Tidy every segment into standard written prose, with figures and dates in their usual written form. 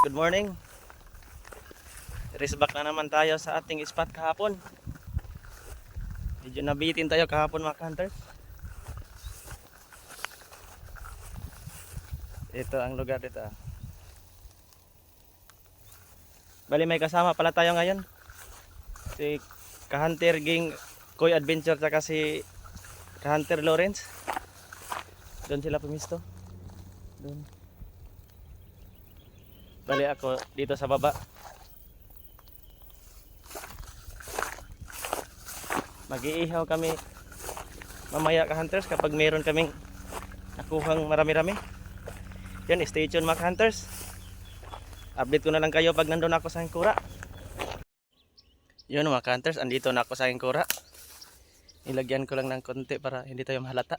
Good morning. Race back na naman tayo sa ating spot kahapon. Medyo nabitin tayo kahapon mga hunters. Ito ang lugar dito. Bali may kasama pala tayo ngayon. Si Ka-Hunter Ging Koy Adventure tsaka si Ka-Hunter Lawrence. Doon sila pumisto. Doon. Bali ako dito sa baba. Mag-iihaw kami mamaya ka-hunters kapag meron kaming nakuhang marami-rami. Yan, stay tuned mga hunters. Update ko na lang kayo pag nandun ako sa Hingkura. Yun mga hunters, andito na ako sa Hingkura. Nilagyan ko lang ng konti para hindi tayo mahalata.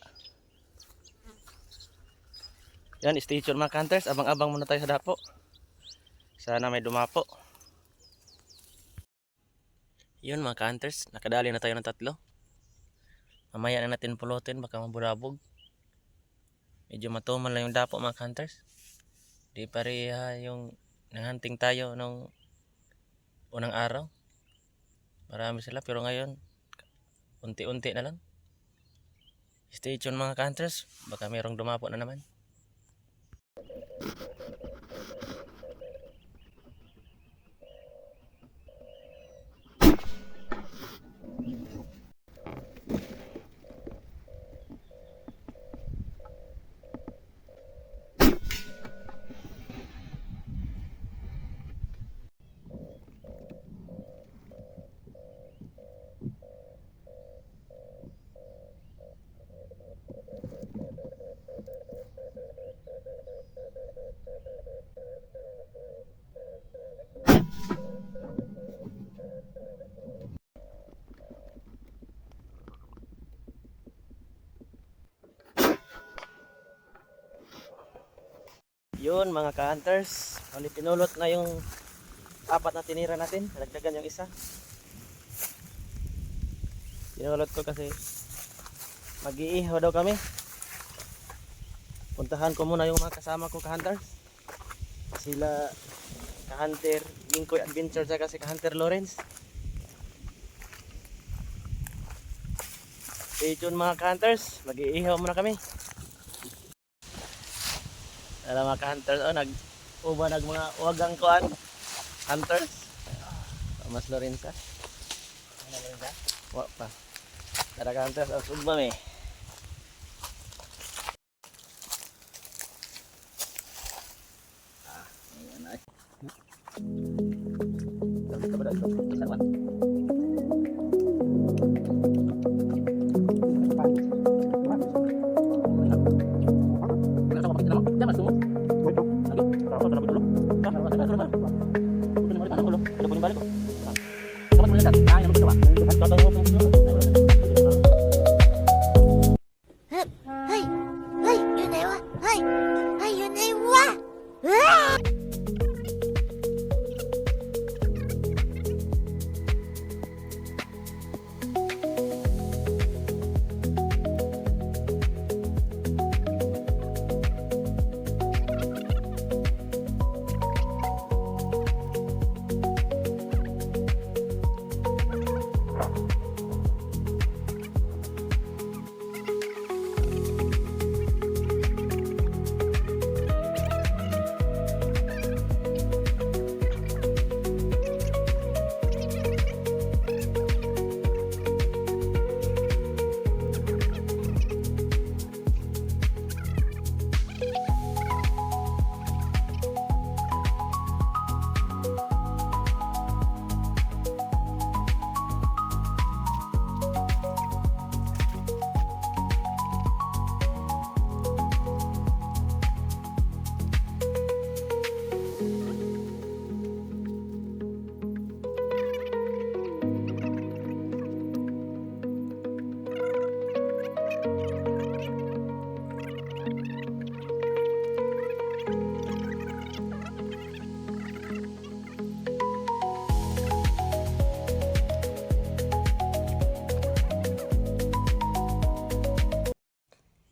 Yan, stay tuned mga hunters. Abang-abang muna tayo sa dapo. Sana may dumapo. Yun mga hunters, nakadali na tayo ng 3. Mamaya na natin pulutin, baka mabulabog. Medyo matumal lang yung dapo mga hunters. Di pareha yung nanghunting tayo nung unang araw. Marami sila pero ngayon unti-unti na lang. Stay tuned mga hunters, baka mayroong dumapo na naman. Yun mga ka-hunters, pinulot na yung 4 na tinira natin. Nagdagan yung isa. Pinulot ko kasi mag-iihaw daw kami. Puntahan ko muna yung mga kasama ko ka-hunters. Sila Ka-Hunter Ging Koy Adventure tsaka si Ka-Hunter Lawrence. Stay tuned mga ka-hunters, mag-iihaw muna kami. Alam mga ka-hunters, nag-uba mga wagang kuan hunters. Mas Lorenza. Ano Lorenza? Wa pa. Tara ka-hunters, usugba me. Ayan ay. Tabada ito, isawan.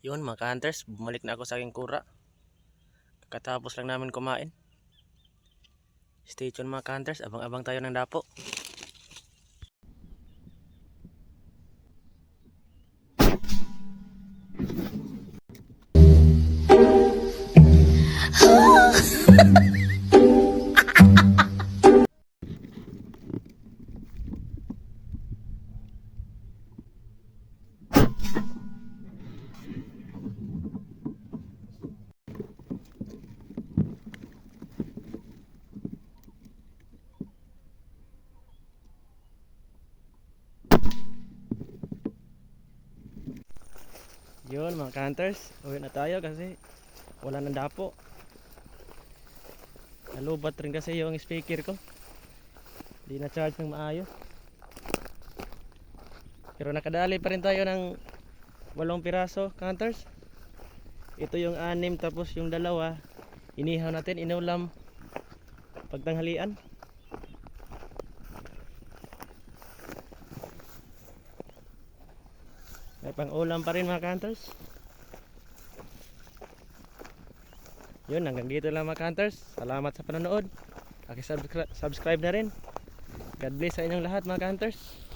Yun mga ka-hunters, bumalik na ako sa aking kura. Kakatapos lang namin kumain. Stay tuned mga ka-hunters, abang-abang tayo ng dapo. Yun mga ka-hunters, uwi na tayo kasi wala nang dapo. Nalubat rin kasi yung speaker ko, di na charge ng maayos. Pero nakadali pa rin tayo ng 8 piraso ka-hunters. Ito yung 6 tapos yung 2 inihaw natin, inulam pagtanghalian. May pang ulam pa rin mga ka-hunters. Yun, hanggang dito lang mga ka-hunters. Salamat sa panonood. Subscribe na rin. God bless sa inyong lahat mga ka-hunters.